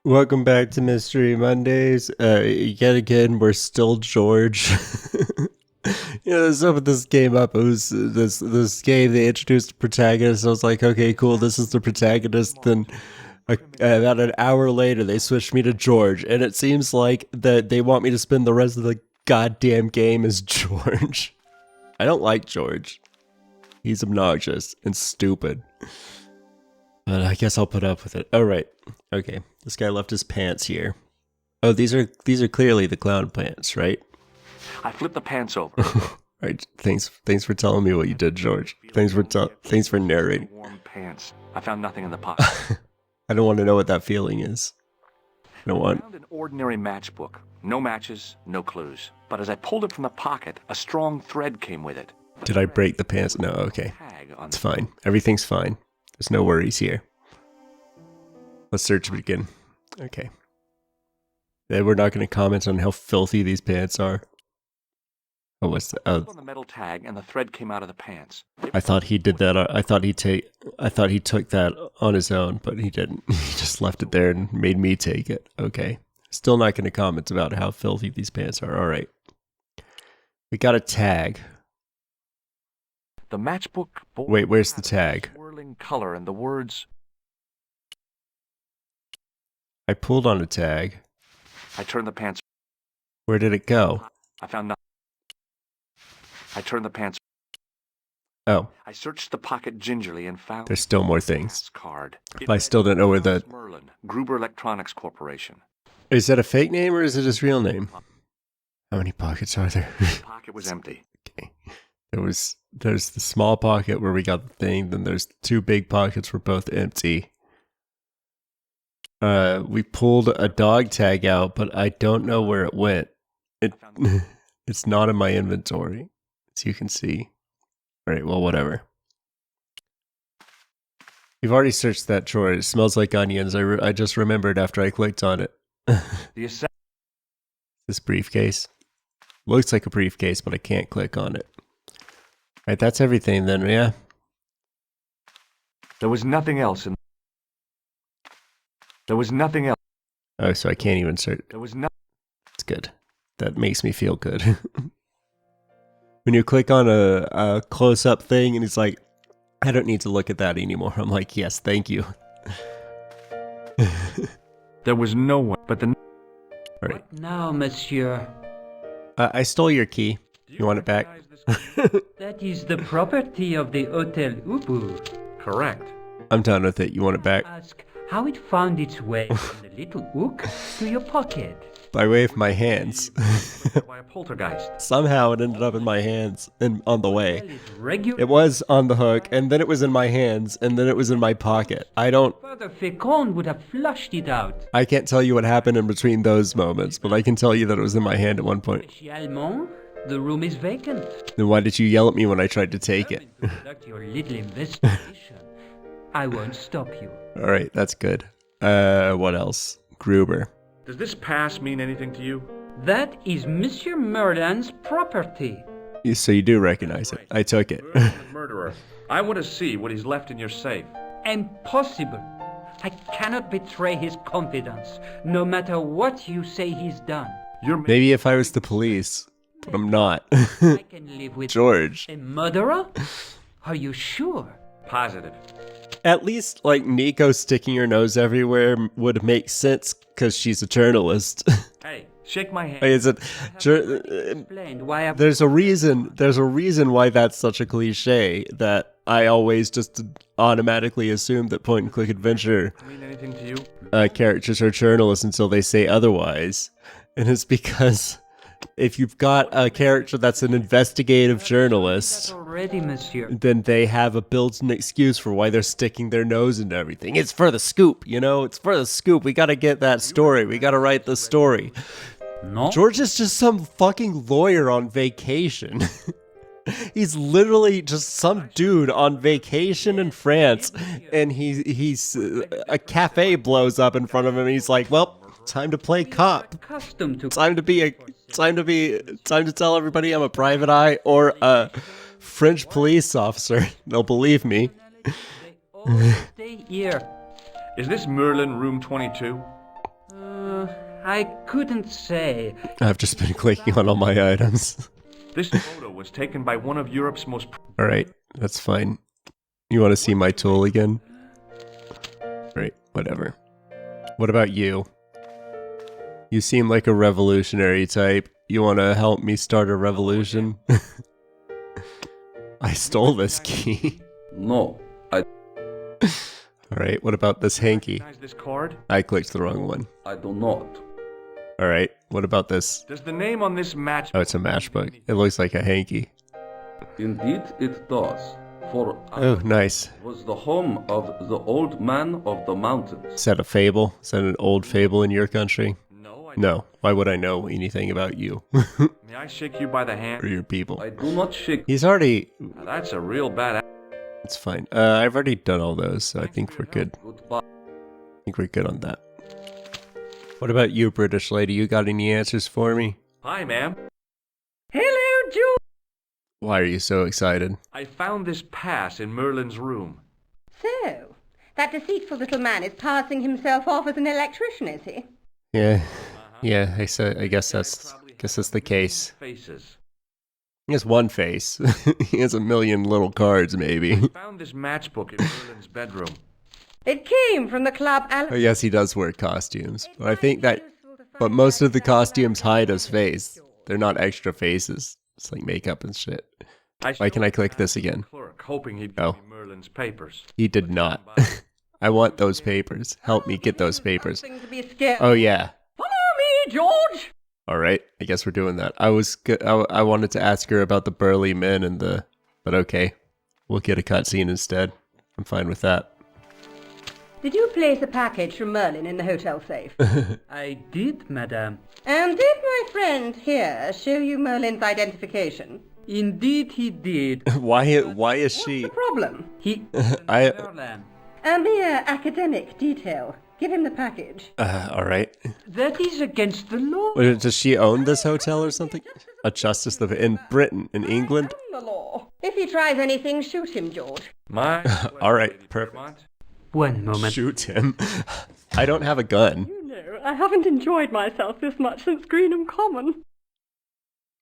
Welcome back to Mystery Mondays. Yet again, we're still George. So this came up. It was this game they introduced the protagonist. I was like, okay, cool. This is the protagonist. Then about an hour later, they switched me to George, and it seems like that they want me to spend the rest of the goddamn game as George. I don't like George. He's obnoxious and stupid. But I guess I'll put up with it. Oh, right. Okay. This guy left his pants here. Oh, these are clearly the clown pants, right? I flipped the pants over. Right. Thanks for telling me what you did, George. Thanks for narrating. Warm pants. I found nothing in the pocket. I don't want to know what that feeling is. I don't want. I found an ordinary matchbook. No matches, no clues. But as I pulled it from the pocket, a strong thread came with it. Did I break the pants? No, okay. It's fine. Everything's fine. There's no worries here. Let's search it again. Okay. Then we're not going to comment on how filthy these pants are. Oh, what's the? Oh, on the metal tag, and the thread came out of the pants. I thought he did that. I thought he took that on his own, but he didn't. He just left it there and made me take it. Okay. Still not going to comment about how filthy these pants are. All right. We got a tag. The matchbook. Wait, where's the tag? Swirling color and the words. I pulled on a tag. I turned the pants. Where did it go? I found nothing. I turned the pants. Oh. I searched the pocket gingerly and found. There's still more things. Card. I still don't know where that. Merlin, Gruber Electronics Corporation. Is that a fake name or is it his real name? How many pockets are there? The pocket was empty. Okay. There's the small pocket where we got the thing. Then there's the two big pockets were both empty. We pulled a dog tag out, but I don't know where it went. It's not in my inventory, as you can see. All right, well, whatever. You've already searched that drawer. It smells like onions. I just remembered after I clicked on it. This briefcase. Looks like a briefcase, but I can't click on it. All right, that's everything then, yeah? There was nothing else in. There was nothing else. Oh, so I can't even search. There was nothing. That's good. That makes me feel good. When you click on a close-up thing and it's like, I don't need to look at that anymore. I'm like, yes, thank you. There was no one but the. All right. What now, monsieur? I stole your key. You want it back? That is the property of the Hotel Ubu. Correct. I'm done with it. You want it back? Ask how it found its way from the little hook to your pocket. By way of my hands. By a poltergeist. Somehow it ended up in my hands and on the way. Well, it's regular. It was on the hook, and then it was in my hands, and then it was in my pocket. I don't... Father Fécond would have flushed it out. I can't tell you what happened in between those moments, but I can tell you that it was in my hand at one point. Spécialement, the room is vacant. Then why did you yell at me when I tried to take it? To conduct your little investigation. I won't stop you. Alright, that's good. What else? Gruber. Does this pass mean anything to you? That is Monsieur Merlin's property. So you do recognize it. I took it. Murderer. I want to see what he's left in your safe. Impossible. I cannot betray his confidence, no matter what you say he's done. Maybe if I was the police, but I'm not. I can live with George. a murderer? Are you sure? Positive. At least, like, Nico sticking her nose everywhere would make sense because she's a journalist. Hey, shake my hand. Is it? Explained why I... There's a reason why that's such a cliche that I always just automatically assume that point and click adventure Mean anything to you? Characters are journalists until they say otherwise, and it's because if you've got a character that's an investigative journalist, already, monsieur. then they have a built-in excuse for why they're sticking their nose into everything. It's for the scoop, you know? It's for the scoop. We gotta get that story. We gotta write the story. No. George is just some fucking lawyer on vacation. He's literally just some dude on vacation in France, and he's a cafe blows up in front of him, and he's like, well, time to play cop. Accustomed to... Time to tell everybody I'm a private eye or a French police officer. They'll believe me. They all stay here. Is this Merlin room 22? I couldn't say. I've just been clicking on all my items. This photo was taken by one of Europe's most... Alright, that's fine. You want to see my tool again? Right, whatever. What about you? You seem like a revolutionary type. You want to help me start a revolution? I stole this key. No, Alright, what about this hanky? Recognize this card? I clicked the wrong one. I do not. Alright, what about this? Does the name on this match... Oh, it's a matchbook. It looks like a hanky. Indeed, it does. For Oh, nice. was the home of the old man of the mountains. Is that a fable? Is that an old fable in your country? No, No. Why would I know anything about you? May I shake you by the Or hand? your people? I do not shake. He's already... Now, that's a real bad... It's fine. I've already done all those, so I think we're good. Goodbye. I think we're good on that. What about you, British lady? You got any answers for me? Hi, ma'am. Hello, George. Why are you so excited? I found this pass in Merlin's room. So, that deceitful little man is passing himself off as an electrician, is he? Yeah, I guess that's the case. Faces. He has one face. He has a million little cards, maybe. I found this matchbook in Merlin's bedroom. It came from the club Oh, yes, he does wear costumes, but I think that... But most of the costumes hide his face. They're not extra faces. It's like makeup and shit. Why can I click this again? Clerk, hoping he'd give Oh. me Merlin's papers. He did not. I want those papers. Help me get those papers. Something to be scared. Oh, yeah. Follow me, George! Alright, I guess we're doing that. I wanted to ask her about the burly men and the... But okay. We'll get a cutscene instead. I'm fine with that. Did you place a package from Merlin in the hotel safe? I did, madame. And did my friend here show you Merlin's identification? Indeed he did. Why is What's she... the problem? He... I... Merlin. A mere academic detail. Give him the package. Alright. That is against the law. Does she own this hotel or something? A justice of... In Britain, in England? I am the law. If he tries anything, shoot him, George. My... Alright, Lady perfect. Piermont. One moment. Shoot him. I don't have a gun. No, I haven't enjoyed myself this much since Greenham Common.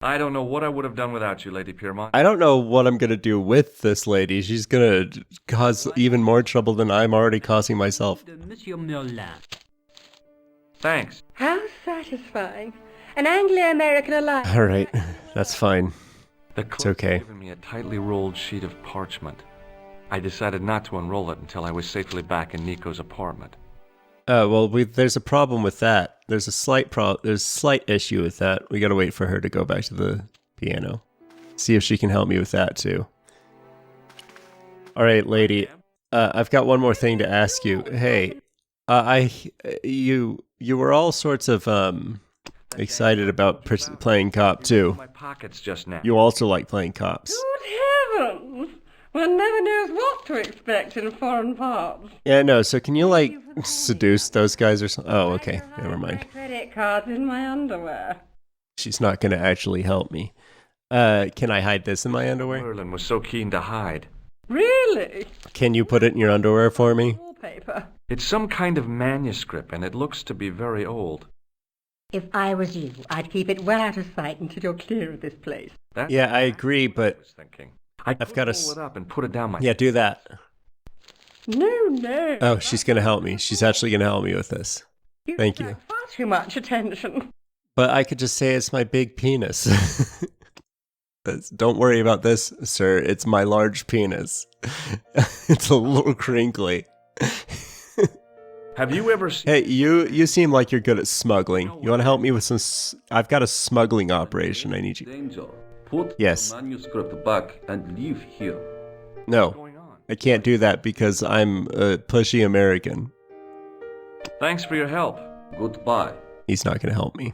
I don't know what I would have done without you, Lady Piermont. I don't know what I'm gonna do with this lady. She's gonna cause even more trouble than I'm already causing myself. Monsieur Merlin. Thanks. How satisfying. An Anglo-American alliance. Alright, that's fine. The clerk okay. had given me a tightly rolled sheet of parchment. I decided not to unroll it until I was safely back in Nico's apartment. Well, there's a problem with that. There's a slight issue with that. We gotta wait for her to go back to the piano. See if she can help me with that too. Alright, lady. I've got one more thing to ask you. Hey, you were all sorts of, excited about playing cop too. My pockets just now. You also like playing cops. Good heavens! One never knows what to expect in foreign parts. Yeah, no, so can you, like, seduce those guys or something? Oh, okay, never My mind. credit cards in my underwear. She's not gonna actually help me. Can I hide this in my underwear? Merlin was so keen to hide. Really? Can you put it in your underwear for me? Wallpaper. It's some kind of manuscript, and it looks to be very old. If I was you, I'd keep it well out of sight until you're clear of this place. That's Yeah, I agree, what I but... was thinking. I could got a roll it up and put it down my... Yeah, do that. No. Oh, she's gonna help me. She's actually gonna help me with this. Thank you. attract far too much attention. But I could just say it's my big penis. Don't worry about this, sir. It's my large penis. It's a little crinkly. Have you ever seen... Hey, you seem like you're good at smuggling. You want to help me with some... I've got a smuggling operation. I need you... Danger. Put Yes. the manuscript back and leave here. No, going on? I can't do that because I'm a pushy American. Thanks for your help. Goodbye. He's not going to help me.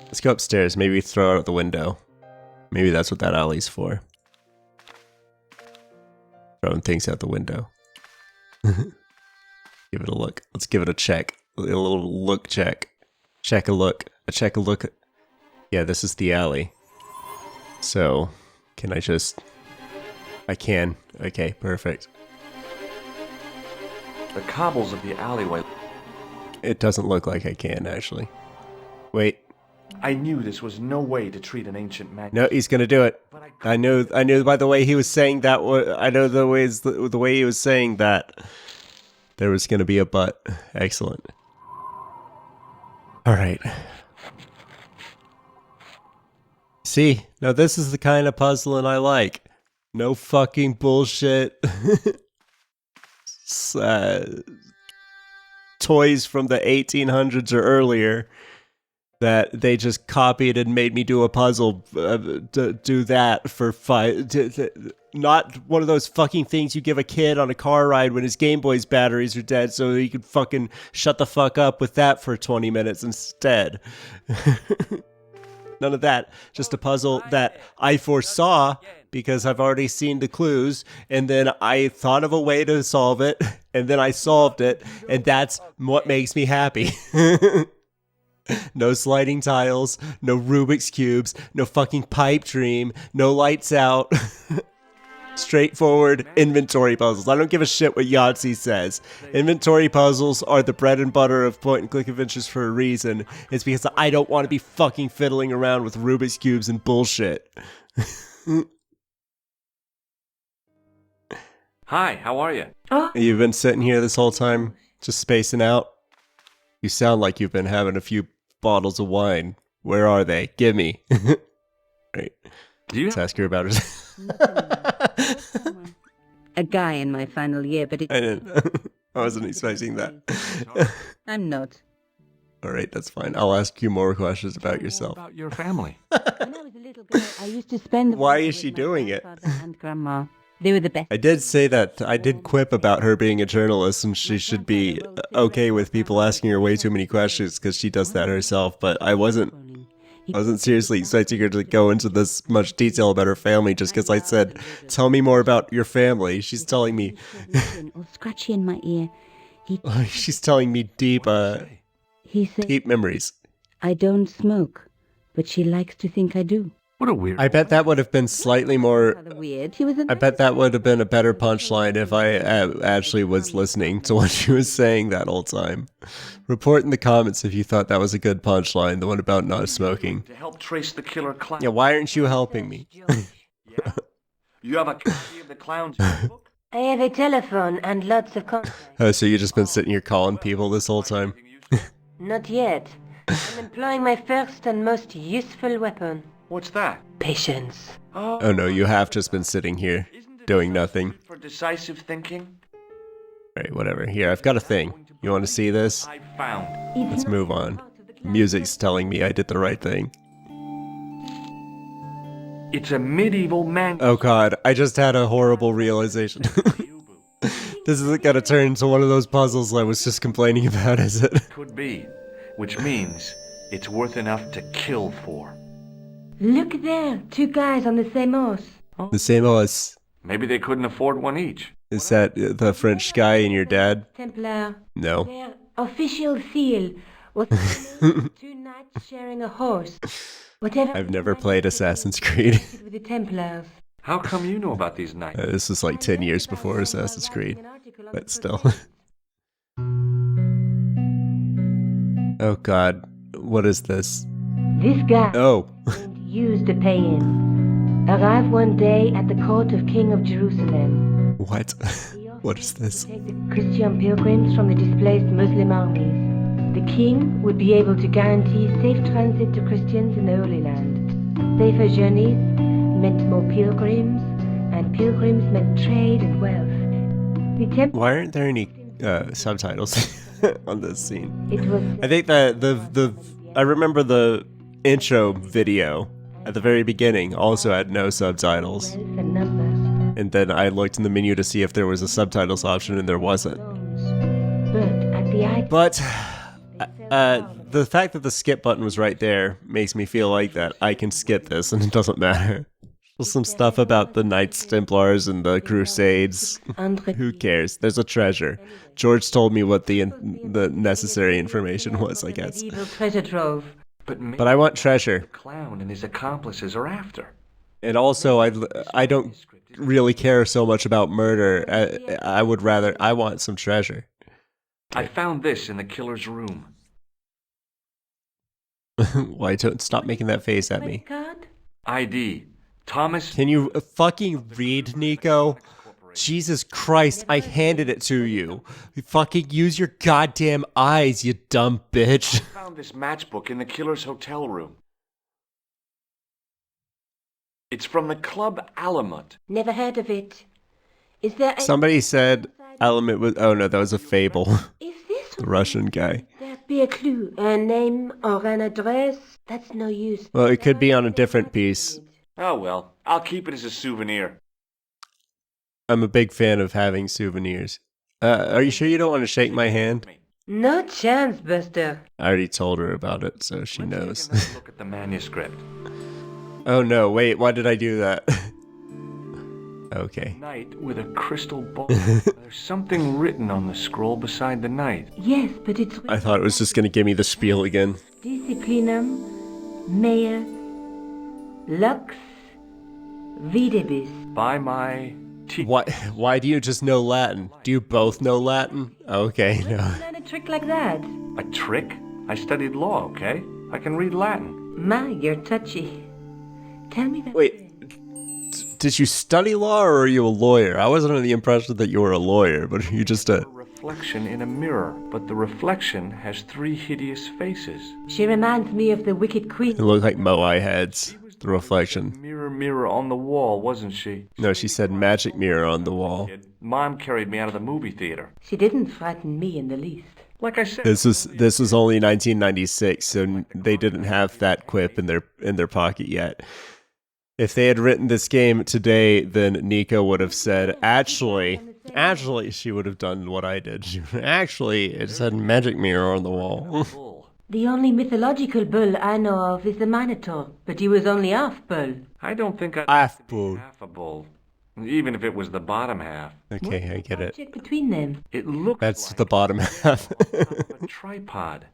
Let's go upstairs. Maybe throw it out the window. Maybe that's what that alley's for. Throwing things out the window. Give it a look. Let's give it a check. A little look check. Check a look. A check a look. Yeah, this is the alley. So, can I just... I can. Okay, perfect. The cobbles of the alleyway... It doesn't look like I can, actually. Wait. I knew this was no way to treat an ancient man. No, he's gonna do it. I knew by the way he was saying that. I know the way he was saying that. There was gonna be a but. Excellent. All right. See, now this is the kind of puzzling I like. No fucking bullshit. Toys from the 1800s or earlier that they just copied and made me do a puzzle to do that for not one of those fucking things you give a kid on a car ride when his Game Boy's batteries are dead so he could fucking shut the fuck up with that for 20 minutes instead. None of that. Just a puzzle that I foresaw because I've already seen the clues, and then I thought of a way to solve it, and then I solved it, and that's what makes me happy. No sliding tiles, no Rubik's Cubes, no fucking pipe dream, no lights out. Straightforward inventory puzzles. I don't give a shit what Yahtzee says. Inventory puzzles are the bread and butter of point-and-click adventures for a reason. It's because I don't want to be fucking fiddling around with Rubik's Cubes and bullshit. Hi, how are you? You've been sitting here this whole time, just spacing out? You sound like you've been having a few bottles of wine. Where are they? Give me. Right. Let's ask her about it. A guy in my final year, but I didn't. I wasn't expecting that. I'm not. All right, that's fine. I'll ask you more questions about yourself. About your family. When I was a little girl, I used to spend the Why winter is she with my doing it? grandfather and grandma. They were the best. I did say that. I did quip about her being a journalist and she should be okay with people asking her way too many questions because she does that herself, but I wasn't seriously expecting her to go into this much detail about her family just because I said, tell me more about your family. She's telling me... or scratchy in my ear. She's telling me deep He said, deep memories. I don't smoke, but she likes to think I do. What a weird... I bet that would have been slightly more... Rather weird. He was a I bet that would have been a better punchline if I actually was listening to what she was saying that whole time. Report in the comments if you thought that was a good punchline, the one about not smoking. To help trace the killer clown. Yeah, why aren't you helping me? Yeah? You have a copy of the clown's book? I have a telephone and lots of contacts. Oh, so you just been sitting here calling people this whole time? Not yet. I'm employing my first and most useful weapon. What's that? Patience. Oh no, you have just been sitting here, doing nothing. For decisive thinking? Alright, whatever. Here, I've got a thing. You want to see this? I found. Let's move on. Music's telling me I did the right thing. It's a medieval man. Oh god, I just had a horrible realization. This isn't gonna turn into one of those puzzles I was just complaining about, is it? Could be. Which means it's worth enough to kill for. Look there, two guys on the same horse. The same as... Maybe they couldn't afford one each. Is that the French guy and your dad? Templar. No. Their official seal was two knights sharing a horse. Whatever. I've never played Assassin's Creed. With the Templars. How come you know about these knights? This was like 10 years before Assassin's Creed. But still. Oh god, what is this? This guy Oh. used to pay in. Arrived one day at the court of King of Jerusalem. What? What is this? Take the Christian pilgrims from the displaced Muslim armies. The king would be able to guarantee safe transit to Christians in the Holy Land. Safer journeys meant more pilgrims, and pilgrims meant trade and wealth. The Why aren't there any subtitles on this scene? It was I think that I remember the intro video at the very beginning also had no subtitles. wealth and numbers. And then I looked in the menu to see if there was a subtitles option and there wasn't. But at the eye But the fact that the skip button was right there makes me feel like that I can skip this and it doesn't matter. Just some stuff about the Knights Templars and the Crusades. Who cares? There's a treasure. George told me what the necessary information was, I guess. medieval treasure trove. But I want treasure. The clown and his accomplices are after. And also, I don't really care so much about murder. I want some treasure. I found this in the killer's room. Why don't stop making that face at me? Card? ID. Thomas. Can you fucking read, Nico? Jesus Christ, I handed it to you. You fucking use your goddamn eyes, you dumb bitch. I found this matchbook in the killer's hotel room. It's from the Club Alamut. Never heard of it. Is there Somebody said Element was... Oh no, that was a fable. Is this The Russian guy. There'd be a clue, a name or an address. That's no use. Well, it could be on a different piece. Oh well, I'll keep it as a souvenir. I'm a big fan of having souvenirs. Are you sure you don't want to shake my hand? No chance, Buster. I already told her about it, so she knows. Let's take another look at the manuscript. Oh no, wait, why did I do that? Okay. Knight with a crystal ball. There's something written on the scroll beside the knight. Yes, but it's I thought it was just gonna give me the spiel again. Disciplinum mea lux videbis. By my teeth. Why do you just know Latin? Do you both know Latin? Okay, no. Learn a trick like that. A trick? I studied law, okay? I can read Latin. My, you're touchy. Tell me that. Wait, did you study law or are you a lawyer? I wasn't under the impression that you were a lawyer, but you just A reflection in a mirror, but the reflection has 3 hideous faces. She reminds me of the Wicked Queen. It looked like Moai heads. The reflection. Mirror, mirror on the wall, wasn't she? No, she said magic mirror on the wall. Mom carried me out of the movie theater. She didn't frighten me in the least. Like I said, This was only 1996, so they didn't have that quip in their pocket yet. If they had written this game today, then Nico would have said, actually, she would have done what I did. Actually, it said magic mirror on the wall. bull. The only mythological bull I know of is the Minotaur, but he was only half bull. I don't think I'd Half like to be bull. half a bull, even if it was the bottom half. Okay, I get it. Check between them. It looks That's like the bottom half. a tripod.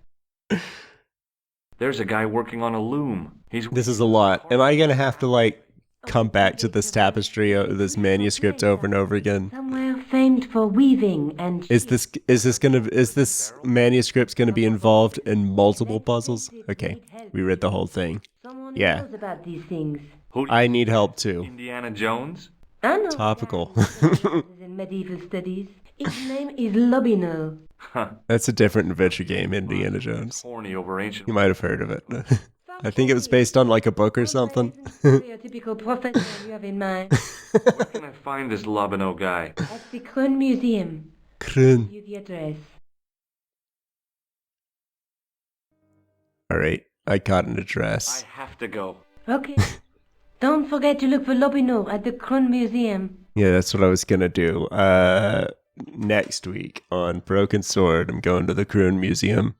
There's a guy working on a loom. This is a lot. Am I gonna have to, like, come back to this tapestry, this manuscript over and over again? Somewhere famed for weaving and... Is this manuscript gonna be involved in multiple puzzles? Okay, we read the whole thing. Someone Yeah. knows about these things. Who do I need help too. Indiana Jones? I know. Topical. In medieval studies. His name is Lobino. Huh. That's a different adventure game, Indiana Jones. Horny over ancient. You might have heard of it. I think it was based on like a book or something. Stereotypical professor you have in mind. Where can I find this Lobino guy? At the Kron Museum. Krun. Give you the address. Alright, I got an I address. have to go. Okay. Don't forget to look for Lobino at the Kron Museum. Yeah, that's what I was gonna do. Next week on Broken Sword, I'm going to the Krun Museum.